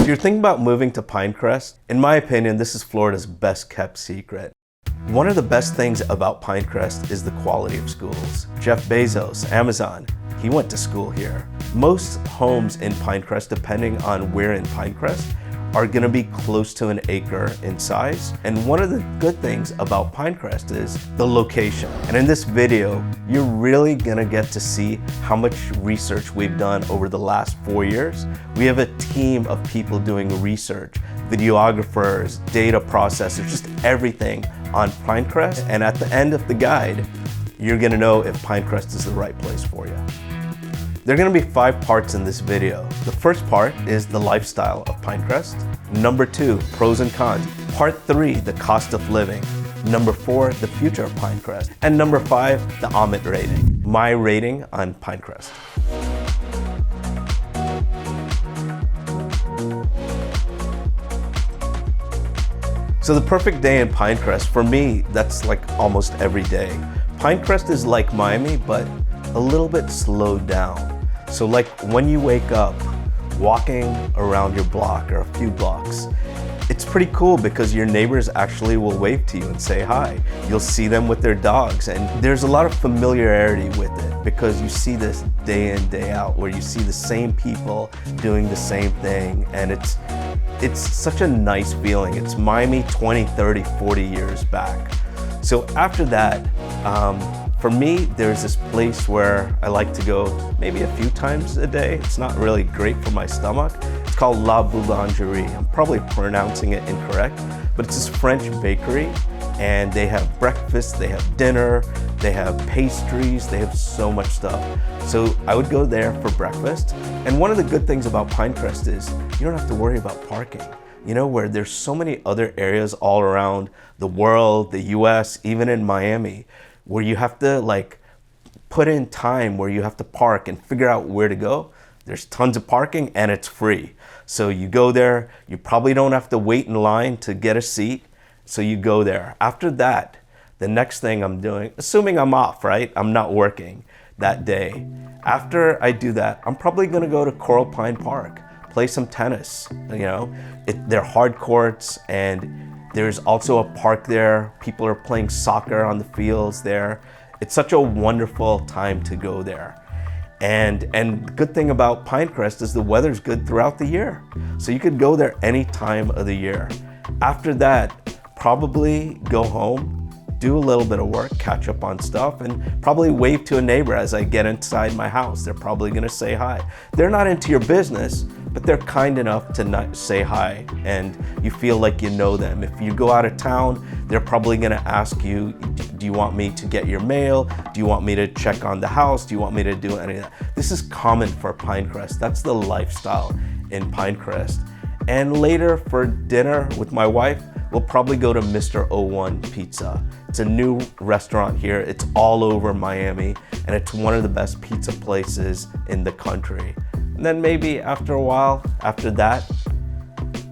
you're thinking about moving to Pinecrest, in my opinion, this is Florida's best kept secret. One of the best things about Pinecrest is the quality of schools. Jeff Bezos, Amazon, he went to school here. Most homes in Pinecrest, depending on where in Pinecrest, are gonna be close to an acre in size. And one of the good things about Pinecrest is the location. And in this video, you're really gonna get to see how much research we've done over the last 4 years. We have a team of people doing research, videographers, data processors, just everything on Pinecrest. And at the end of the guide, you're gonna know if Pinecrest is the right place for you. There are gonna be 5 parts in this video. The first part is the lifestyle of Pinecrest. Number 2, pros and cons. Part 3, the cost of living. Number 4, the future of Pinecrest. And number 5, the Amit rating. My rating on Pinecrest. So the perfect day in Pinecrest, for me, that's like almost every day. Pinecrest is like Miami, but a little bit slowed down. So like when you wake up, walking around your block or a few blocks, it's pretty cool because your neighbors actually will wave to you and say hi. You'll see them with their dogs, and there's a lot of familiarity with it because you see this day in, day out, where you see the same people doing the same thing, and it's such a nice feeling. It's Miami 20, 30, 40 years back. So after that, for me, there's this place where I like to go maybe a few times a day. It's not really great for my stomach. It's called La Boulangerie. I'm probably pronouncing it incorrect, but it's this French bakery, and they have breakfast, they have dinner, they have pastries, they have so much stuff. So I would go there for breakfast. And one of the good things about Pinecrest is you don't have to worry about parking. You know, where there's so many other areas all around the world, the US, even in Miami, where you have to like put in time where you have to park and figure out where to go. There's tons of parking and it's free. So you go there, you probably don't have to wait in line to get a seat. So you go there. After that, the next thing I'm doing, assuming I'm off, right? I'm not working that day. After I do that, I'm probably gonna go to Coral Pine Park, play some tennis. You know, they're hard courts, and there's also a park there. People are playing soccer on the fields there. It's such a wonderful time to go there. And good thing about Pinecrest is the weather's good throughout the year. So you could go there any time of the year. After that, probably go home, do a little bit of work, catch up on stuff, and probably wave to a neighbor as I get inside my house. They're probably gonna say hi. They're not into your business, but they're kind enough to not say hi, and you feel like you know them. If you go out of town, they're probably gonna ask you, do you want me to get your mail? Do you want me to check on the house? Do you want me to do any of that? This is common for Pinecrest. That's the lifestyle in Pinecrest. And later for dinner with my wife, we'll probably go to Mr. 01 Pizza. It's a new restaurant here. It's all over Miami, and it's one of the best pizza places in the country. And then maybe after a while, after that,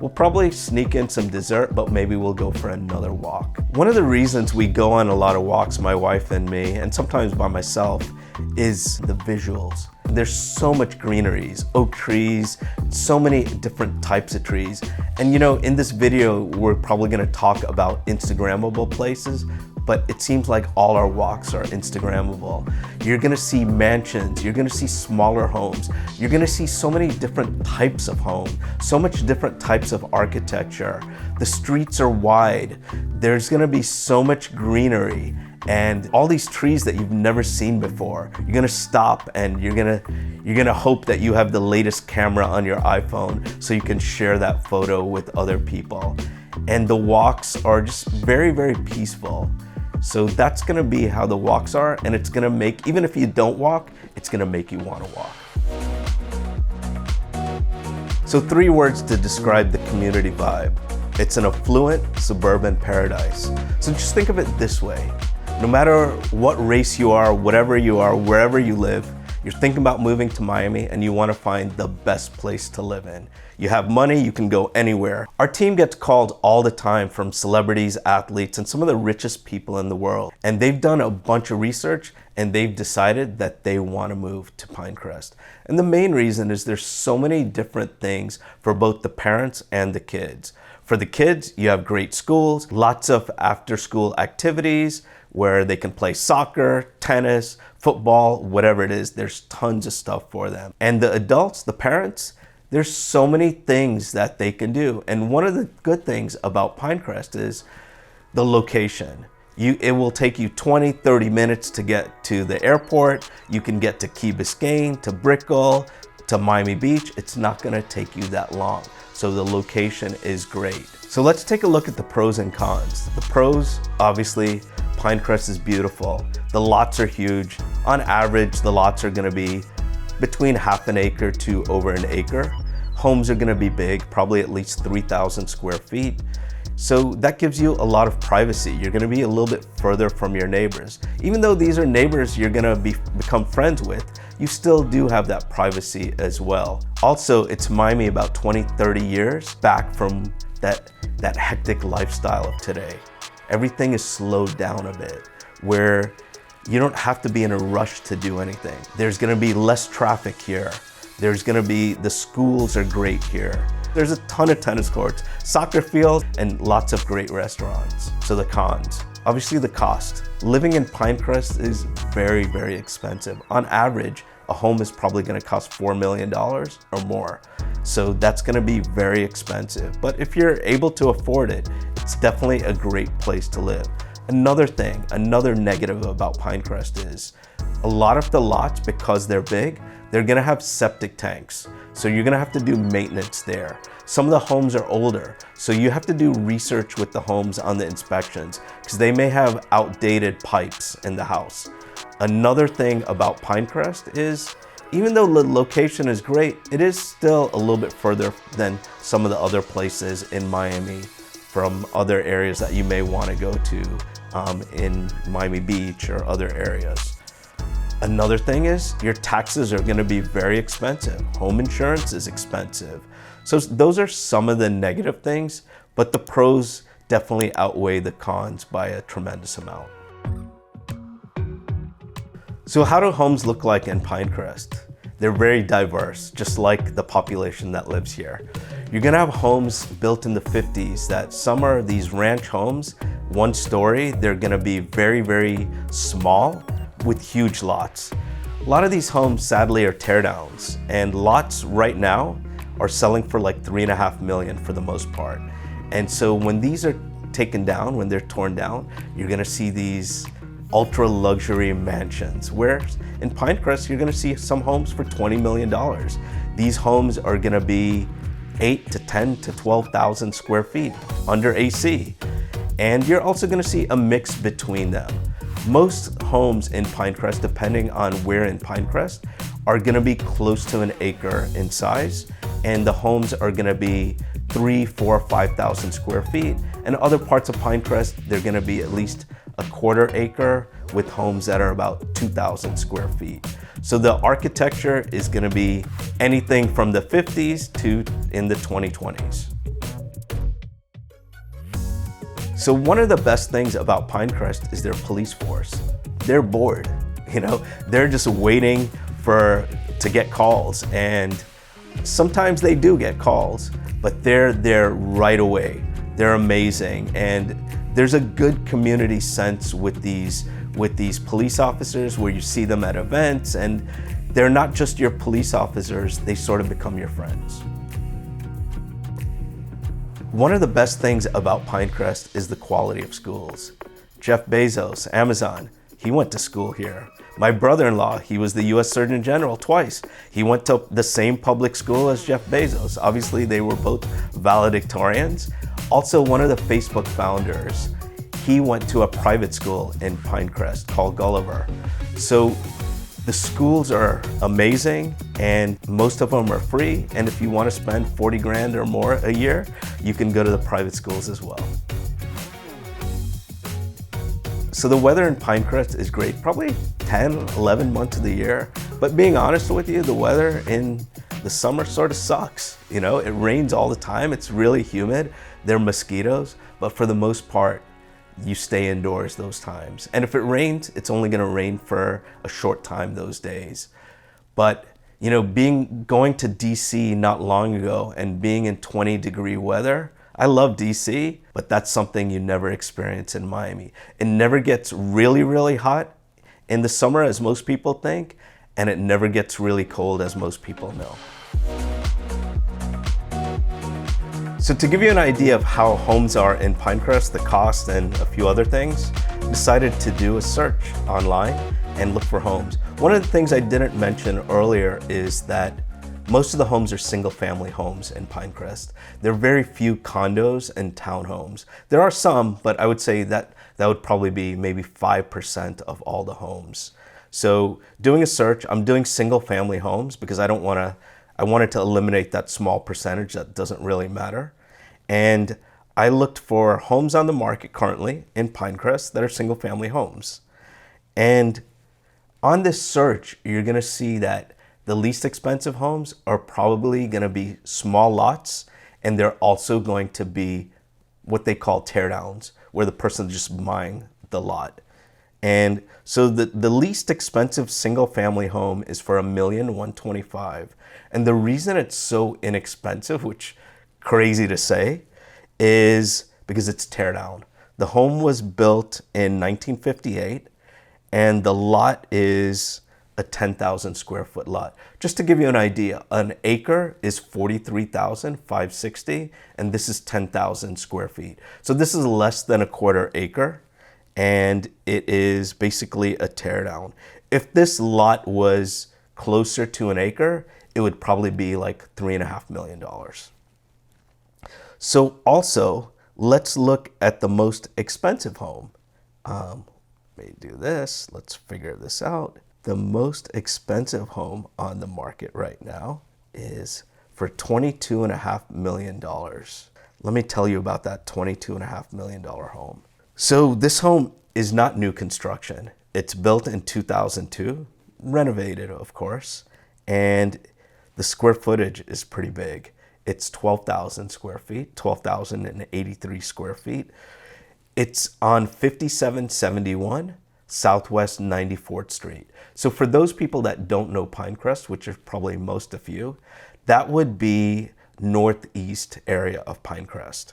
we'll probably sneak in some dessert, but maybe we'll go for another walk. One of the reasons we go on a lot of walks, my wife and me, and sometimes by myself, is the visuals. There's so much greeneries, oak trees, so many different types of trees. And you know, in this video, we're probably gonna talk about Instagrammable places, but it seems like all our walks are Instagrammable. You're gonna see mansions, you're gonna see smaller homes, you're gonna see so many different types of home, so much different types of architecture. The streets are wide, there's gonna be so much greenery, and all these trees that you've never seen before. You're gonna stop and you're gonna hope that you have the latest camera on your iPhone so you can share that photo with other people. And the walks are just very, very peaceful. So that's gonna be how the walks are, and it's gonna make, even if you don't walk, it's gonna make you wanna walk. So 3 words to describe the community vibe. It's an affluent suburban paradise. So just think of it this way. No matter what race you are, whatever you are, wherever you live, you're thinking about moving to Miami and you want to find the best place to live in. You have money, you can go anywhere. Our team gets called all the time from celebrities, athletes, and some of the richest people in the world. And they've done a bunch of research and they've decided that they want to move to Pinecrest. And the main reason is there's so many different things for both the parents and the kids. For the kids, you have great schools, lots of after-school activities where they can play soccer, tennis, football, whatever it is. There's tons of stuff for them. And the adults, the parents, there's so many things that they can do. And one of the good things about Pinecrest is the location. It will take you 20, 30 minutes to get to the airport. You can get to Key Biscayne, to Brickell, to Miami Beach. It's not gonna take you that long. So the location is great. So let's take a look at the pros and cons. The pros, obviously, Pinecrest is beautiful. The lots are huge. On average, the lots are gonna be between half an acre to over an acre. Homes are gonna be big, probably at least 3,000 square feet. So that gives you a lot of privacy. You're gonna be a little bit further from your neighbors. Even though these are neighbors you're gonna become friends with, you still do have that privacy as well. Also, it's Miami about 20, 30 years back from that hectic lifestyle of today. Everything is slowed down a bit, where you don't have to be in a rush to do anything. There's gonna be less traffic here. The schools are great here. There's a ton of tennis courts, soccer fields, and lots of great restaurants. So the cons, obviously the cost. Living in Pinecrest is very, very expensive. On average, a home is probably gonna cost $4 million or more. So that's gonna be very expensive. But if you're able to afford it, it's definitely a great place to live. Another negative about Pinecrest is a lot of the lots, because they're big, they're gonna have septic tanks. So you're gonna have to do maintenance there. Some of the homes are older, so you have to do research with the homes on the inspections because they may have outdated pipes in the house. Another thing about Pinecrest is, even though the location is great, it is still a little bit further than some of the other places in Miami from other areas that you may want to go to in Miami Beach or other areas. Another thing is your taxes are going to be very expensive. Home insurance is expensive. So those are some of the negative things, but the pros definitely outweigh the cons by a tremendous amount. So how do homes look like in Pinecrest? They're very diverse, just like the population that lives here. You're gonna have homes built in the 50s that some are these ranch homes, one story. They're gonna be very, very small with huge lots. A lot of these homes sadly are teardowns, and lots right now are selling for like $3.5 million for the most part. And so when these are taken down, when they're torn down, you're gonna see these ultra luxury mansions, where in Pinecrest you're gonna see some homes for $20 million. These homes are gonna be 8 to 10 to 12,000 square feet under AC. And you're also gonna see a mix between them. Most homes in Pinecrest, depending on where in Pinecrest, are gonna be close to an acre in size, and the homes are gonna be 3, 4, 5,000 square feet. And other parts of Pinecrest, they're gonna be at least a quarter acre with homes that are about 2,000 square feet. So the architecture is gonna be anything from the 50s to in the 2020s. So one of the best things about Pinecrest is their police force. They're bored, they're just waiting to get calls, and sometimes they do get calls, but they're there right away. They're amazing, and there's a good community sense with these police officers, where you see them at events, and they're not just your police officers, they sort of become your friends. One of the best things about Pinecrest is the quality of schools. Jeff Bezos, Amazon, he went to school here. My brother-in-law, he was the US Surgeon General twice. He went to the same public school as Jeff Bezos. Obviously, they were both valedictorians. Also, one of the Facebook founders, he went to a private school in Pinecrest called Gulliver. So the schools are amazing, and most of them are free. And if you want to spend 40 grand or more a year, you can go to the private schools as well. So the weather in Pinecrest is great, probably 10, 11 months of the year. But being honest with you, the weather in the summer sort of sucks. It rains all the time, it's really humid, there are mosquitoes, but for the most part, you stay indoors those times. And if it rains, it's only gonna rain for a short time those days. But you know, going to DC not long ago and being in 20-degree weather, I love DC, but that's something you never experience in Miami. It never gets really, really hot in the summer as most people think, and it never gets really cold as most people know. So to give you an idea of how homes are in Pinecrest, the cost and a few other things, I decided to do a search online and look for homes. One of the things I didn't mention earlier is that most of the homes are single family homes in Pinecrest. There are very few condos and townhomes. There are some, but I would say that would probably be maybe 5% of all the homes. So doing a search, I'm doing single family homes because I wanted to eliminate that small percentage that doesn't really matter. And I looked for homes on the market currently in Pinecrest that are single family homes. And on this search, you're gonna see that the least expensive homes are probably gonna be small lots, and they're also going to be what they call teardowns, where the person's just buying the lot. And so the least expensive single family home is for $1,125,000. And the reason it's so inexpensive, which crazy to say, is because it's teardown. The home was built in 1958 and the lot is a 10,000 square foot lot. Just to give you an idea, an acre is 43,560 and this is 10,000 square feet. So this is less than a quarter acre and it is basically a teardown. If this lot was closer to an acre, it would probably be like $3.5 million. So also, let's look at the most expensive home. Let me do this, let's figure this out. The most expensive home on the market right now is for $22.5 million. Let me tell you about that $22.5 million home. So this home is not new construction. It's built in 2002, renovated of course, and the square footage is pretty big. It's 12,000 square feet, 12,083 square feet. It's on 5771 Southwest 94th Street. So for those people that don't know Pinecrest, which is probably most of you, that would be northeast area of Pinecrest.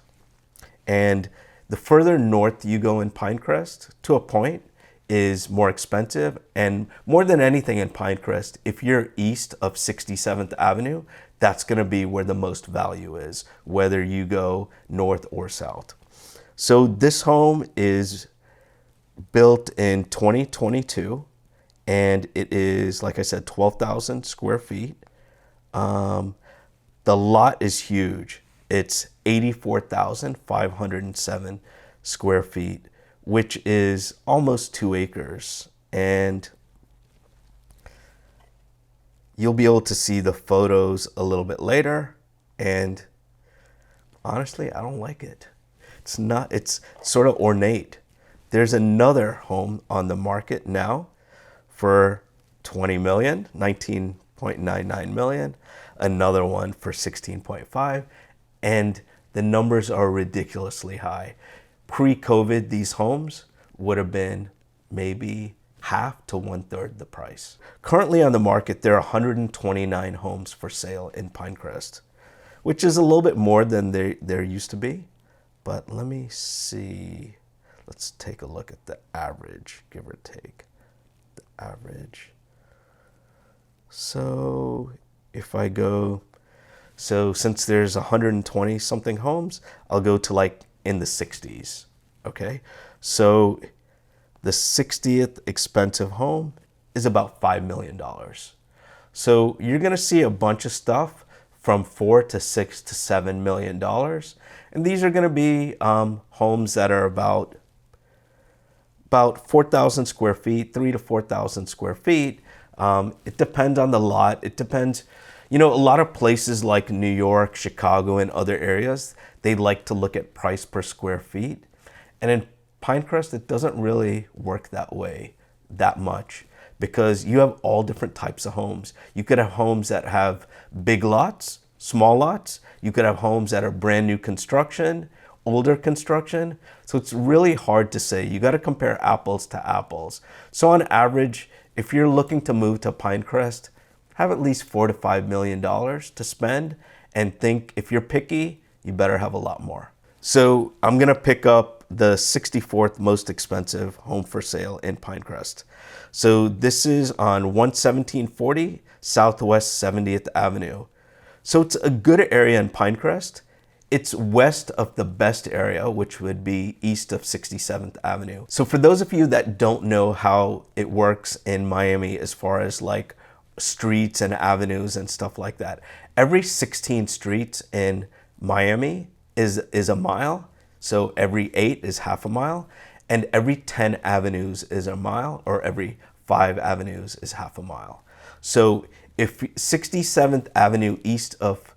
And the further north you go in Pinecrest, to a point, is more expensive. And more than anything in Pinecrest, if you're east of 67th Avenue, that's gonna be where the most value is, whether you go north or south. So this home is built in 2022, and it is, like I said, 12,000 square feet. The lot is huge. It's 84,507 square feet, which is almost 2 acres. And you'll be able to see the photos a little bit later. And honestly, I don't like it. It's sort of ornate. There's another home on the market now for $20 million, $19.99 million, another one for $16.5, and the numbers are ridiculously high. Pre-COVID, these homes would have been maybe half to 1/3 the price. Currently on the market, there are 129 homes for sale in Pinecrest, which is a little bit more than there used to be. But let me see. Let's take a look at the average, give or take. The average. So if I go, so since there's 120 something homes, I'll go to like in the 60s, okay? So the 60th expensive home is about $5 million. So you're gonna see a bunch of stuff from $4 to $6 to $7 million. And these are gonna be homes that are about 4,000 square feet, 3,000 to 4,000 square feet. It depends on the lot. It depends, you know, a lot of places like New York, Chicago, and other areas, they like to look at price per square feet. And in Pinecrest, it doesn't really work that way that much because you have all different types of homes. You could have homes that have big lots, small lots. You could have homes that are brand new construction, older construction. So it's really hard to say. You got to compare apples to apples. So on average, if you're looking to move to Pinecrest, have at least $4 to $5 million to spend, and think if you're picky, you better have a lot more. So I'm gonna pick up the 64th most expensive home for sale in Pinecrest. So this is on 11740 Southwest 70th Avenue. So it's a good area in Pinecrest. It's west of the best area, which would be east of 67th Avenue. So for those of you that don't know how it works in Miami as far as like streets and avenues and stuff like that, every 16 streets in Miami is a mile. So every 8 is half a mile, and every 10 avenues is a mile, or every 5 avenues is half a mile. So if 67th Avenue east of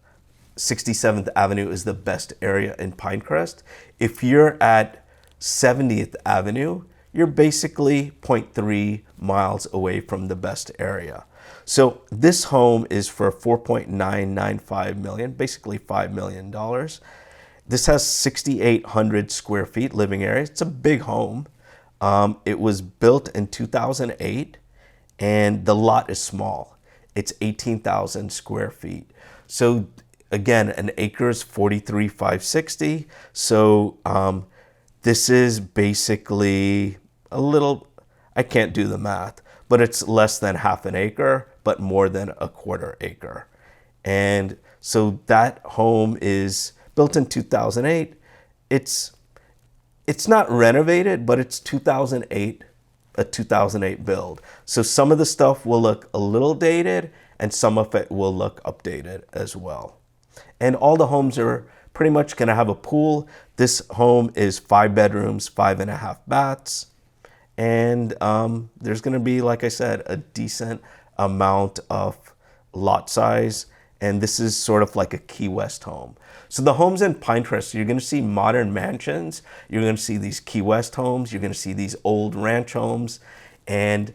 67th Avenue is the best area in Pinecrest, if you're at 70th Avenue, you're basically 0.3 miles away from the best area. So this home is for $4.995 million, basically $5 million. This has 6,800 square feet living area. It's a big home. It was built in 2008, and the lot is small. It's 18,000 square feet. So again, an acre is 43,560. So this is basically a little, I can't do the math, but it's less than half an acre, but more than a quarter acre. And so that home is built in 2008. It's not renovated, but it's 2008, a 2008 build. So some of the stuff will look a little dated, and some of it will look updated as well. And all the homes are pretty much gonna have a pool. This home is 5 bedrooms, 5.5 baths. And there's gonna be, like I said, a decent amount of lot size. And this is sort of like a Key West home. So the homes in Pinecrest, you're gonna see modern mansions. You're gonna see these Key West homes. You're gonna see these old ranch homes. And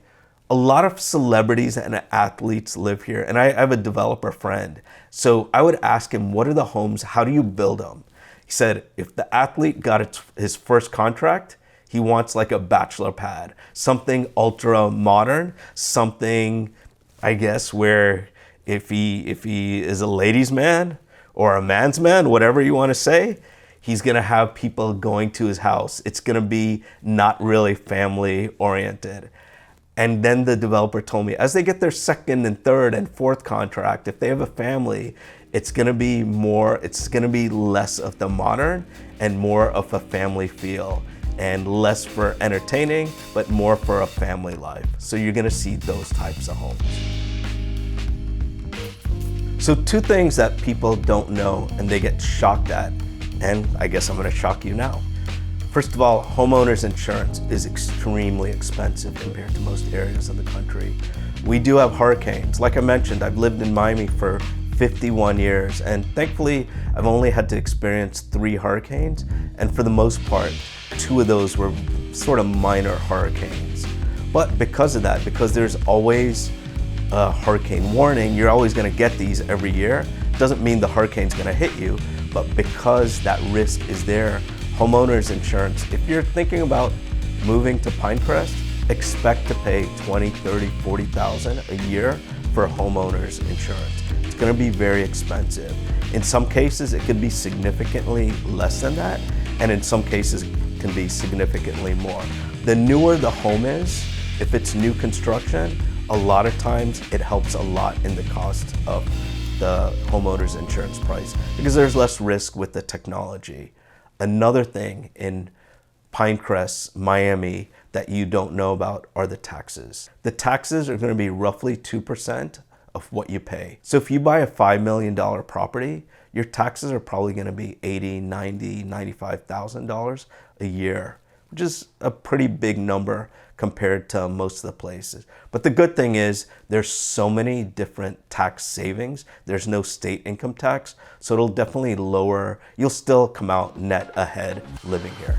a lot of celebrities and athletes live here. And I have a developer friend. So I would ask him, what are the homes? How do you build them? He said, if the athlete got his first contract, he wants like a bachelor pad, something ultra modern, something, I guess, where if he is a ladies' man or a man's man, whatever you want to say, he's gonna have people going to his house. It's gonna be not really family oriented. And then the developer told me, as they get their second and third and fourth contract, if they have a family, it's gonna be less of the modern and more of a family feel, and less for entertaining, but more for a family life. So you're gonna see those types of homes. So 2 things that people don't know and they get shocked at, and I guess I'm gonna shock you now. First of all, homeowners insurance is extremely expensive compared to most areas of the country. We do have hurricanes. Like I mentioned, I've lived in Miami for 51 years, and thankfully I've only had to experience 3 hurricanes, and for the most part, 2 of those were sort of minor hurricanes. But because of that, because there's always a hurricane warning, you're always gonna get these every year. Doesn't mean the hurricane's gonna hit you, but because that risk is there, homeowners insurance, if you're thinking about moving to Pinecrest, expect to pay $20,000, $30,000, $40,000 a year for homeowners insurance. It's gonna be very expensive. In some cases, it could be significantly less than that, and in some cases, it can be significantly more. The newer the home is, if it's new construction, a lot of times it helps a lot in the cost of the homeowner's insurance price because there's less risk with the technology. Another thing in Pinecrest, Miami, that you don't know about are the taxes. The taxes are gonna be roughly 2% of what you pay. So if you buy a $5 million property, your taxes are probably gonna be $80,000, $90,000, $95,000 a year, which is a pretty big number compared to most of the places. But the good thing is there's so many different tax savings. There's no state income tax, so it'll definitely lower, you'll still come out net ahead living here.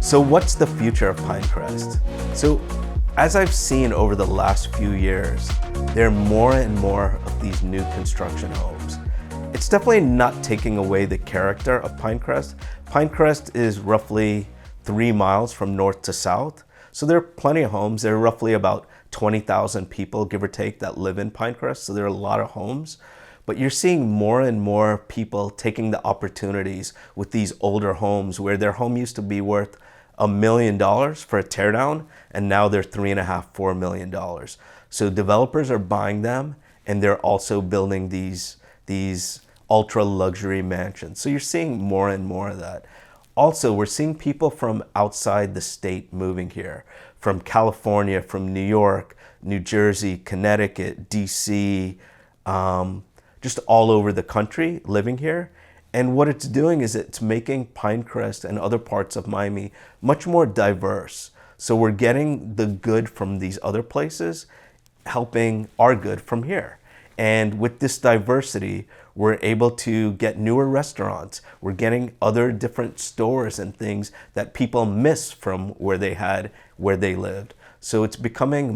So what's the future of Pinecrest? So as I've seen over the last few years, there are more and more of these new construction homes. It's definitely not taking away the character of Pinecrest. Pinecrest is roughly 3 miles from north to south. So there are plenty of homes. There are roughly about 20,000 people, give or take, that live in Pinecrest. So there are a lot of homes. But you're seeing more and more people taking the opportunities with these older homes where their home used to be worth $1 million for a teardown, and now they're $3.5, $4 million. So developers are buying them, and they're also building these ultra luxury mansions. So you're seeing more and more of that. Also, we're seeing people from outside the state moving here, from California, from New York, New Jersey, Connecticut, DC, just all over the country living here. And what it's doing is it's making Pinecrest and other parts of Miami much more diverse. So we're getting the good from these other places, helping our good from here. And with this diversity, we're able to get newer restaurants. We're getting other different stores and things that people miss from where they lived. So it's becoming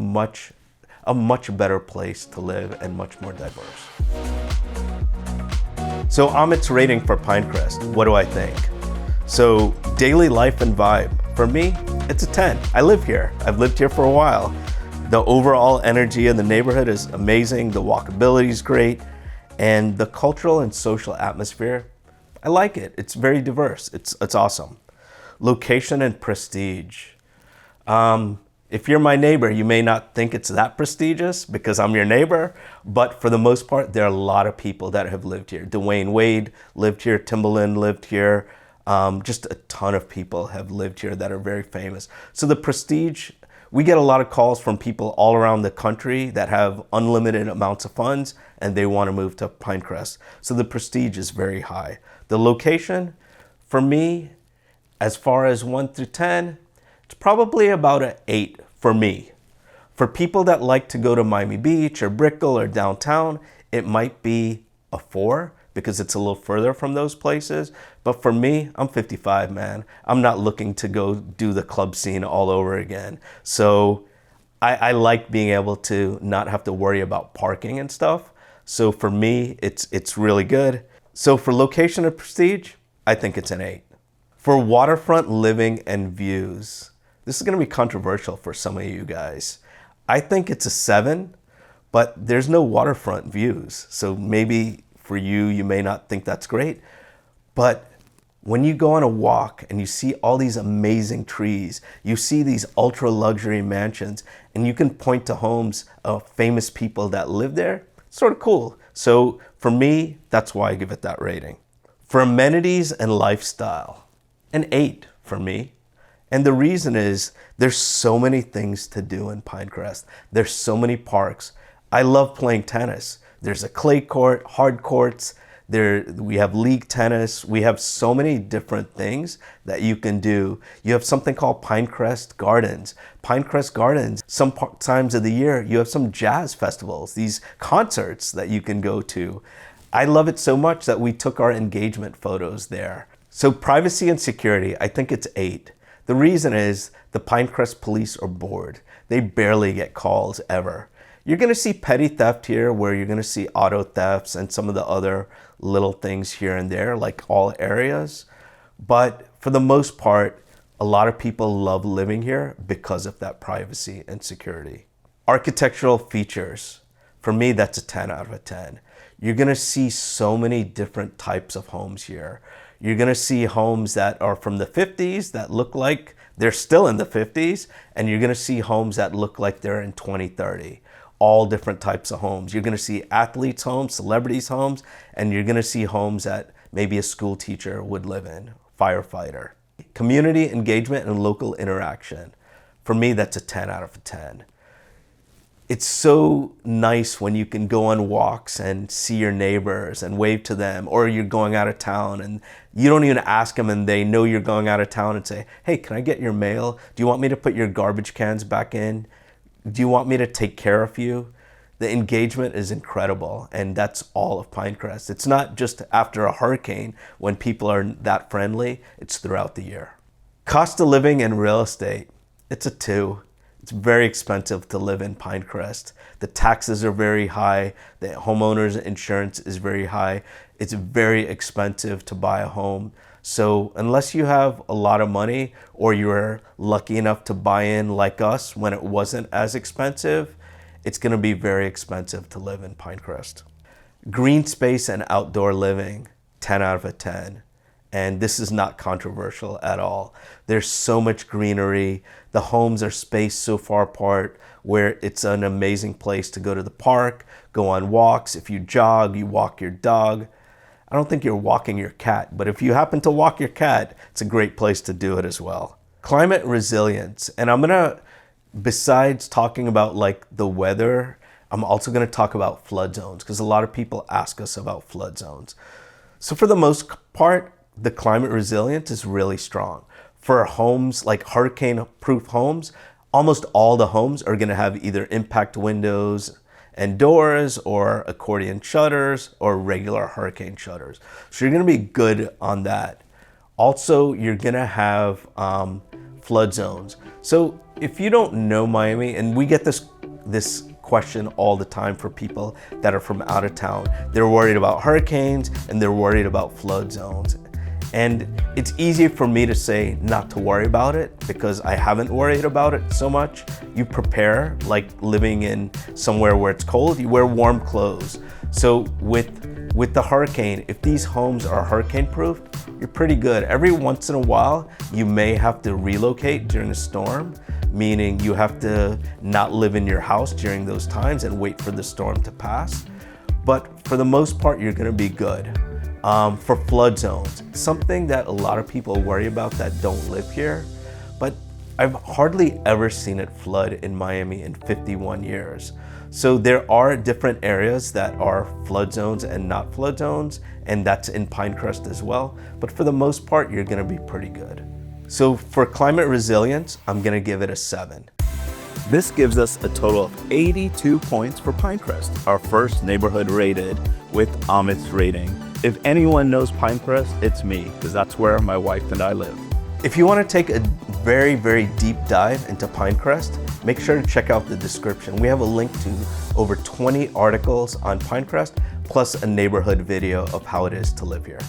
a much better place to live and much more diverse. So Amit's rating for Pinecrest, what do I think? So daily life and vibe, for me, it's a 10. I live here. I've lived here for a while. The overall energy in the neighborhood is amazing. The walkability is great. And the cultural and social atmosphere, I like it. It's very diverse. It's awesome. Location and prestige. If you're my neighbor, you may not think it's that prestigious because I'm your neighbor, but for the most part, there are a lot of people that have lived here. Dwayne Wade lived here, Timbaland lived here. Just a ton of people have lived here that are very famous. So the prestige, we get a lot of calls from people all around the country that have unlimited amounts of funds and they want to move to Pinecrest. So the prestige is very high. The location, for me, as far as 1 through 10, it's probably about an 8 for me. For people that like to go to Miami Beach or Brickell or downtown, it might be a 4 because it's a little further from those places. But for me, I'm 55, man. I'm not looking to go do the club scene all over again. So I like being able to not have to worry about parking and stuff. So for me, it's really good. So for location and prestige, I think it's an 8. For waterfront living and views, this is going to be controversial for some of you guys. I think it's a 7, but there's no waterfront views. So maybe for you, you may not think that's great. But when you go on a walk and you see all these amazing trees, you see these ultra luxury mansions, and you can point to homes of famous people that live there, it's sort of cool. So for me, that's why I give it that rating. For amenities and lifestyle, an 8 for me. And the reason is there's so many things to do in Pinecrest. There's so many parks. I love playing tennis. There's a clay court, hard courts. We have league tennis. We have so many different things that you can do. You have something called Pinecrest Gardens. Pinecrest Gardens, some times of the year, you have some jazz festivals, these concerts that you can go to. I love it so much that we took our engagement photos there. So privacy and security, I think it's 8. The reason is the Pinecrest police are bored. They barely get calls ever. You're gonna see petty theft here where you're gonna see auto thefts and some of the other little things here and there, like all areas. But for the most part, a lot of people love living here because of that privacy and security. Architectural features, for me, that's a 10 out of a 10. You're gonna see so many different types of homes here. You're gonna see homes that are from the 50s that look like they're still in the 50s, and you're gonna see homes that look like they're in 2030. All different types of homes. You're gonna see athletes' homes, celebrities' homes, and you're gonna see homes that maybe a school teacher would live in, firefighter. Community engagement and local interaction. For me, that's a 10 out of a 10. It's so nice when you can go on walks and see your neighbors and wave to them, or you're going out of town and you don't even ask them and they know you're going out of town and say, hey, can I get your mail? Do you want me to put your garbage cans back in? Do you want me to take care of you? The engagement is incredible, and that's all of Pinecrest. It's not just after a hurricane when people are that friendly, it's throughout the year. Cost of living and real estate, it's a 2. It's very expensive to live in Pinecrest. The taxes are very high. The homeowner's insurance is very high. it's very expensive to buy a home. So unless you have a lot of money or you're lucky enough to buy in like us when it wasn't as expensive, it's gonna be very expensive to live in Pinecrest. Green space and outdoor living, 10 out of 10. And this is not controversial at all. There's so much greenery. The homes are spaced so far apart where it's an amazing place to go to the park, go on walks. If you jog, you walk your dog. I don't think you're walking your cat, but if you happen to walk your cat, it's a great place to do it as well. Climate resilience, and I'm gonna, besides talking about like the weather, I'm also gonna talk about flood zones because a lot of people ask us about flood zones. So for the most part, the climate resilience is really strong. For homes, like hurricane-proof homes, almost all the homes are gonna have either impact windows and doors or accordion shutters or regular hurricane shutters. So you're gonna be good on that. Also, you're gonna have flood zones. So if you don't know Miami, and we get this question all the time for people that are from out of town, they're worried about hurricanes and they're worried about flood zones. And it's easy for me to say not to worry about it because I haven't worried about it so much. You prepare, like living in somewhere where it's cold, you wear warm clothes. So with the hurricane, if these homes are hurricane proof, you're pretty good. Every once in a while, you may have to relocate during a storm, meaning you have to not live in your house during those times and wait for the storm to pass. But for the most part, you're gonna be good. For flood zones, something that a lot of people worry about that don't live here, but I've hardly ever seen it flood in Miami in 51 years. So there are different areas that are flood zones and not flood zones, and that's in Pinecrest as well. But for the most part, you're gonna be pretty good. So for climate resilience, I'm gonna give it a 7. This gives us a total of 82 points for Pinecrest, our first neighborhood rated with Amit's rating. If anyone knows Pinecrest, it's me, because that's where my wife and I live. If you want to take a very, very deep dive into Pinecrest, make sure to check out the description. We have a link to over 20 articles on Pinecrest, plus a neighborhood video of how it is to live here.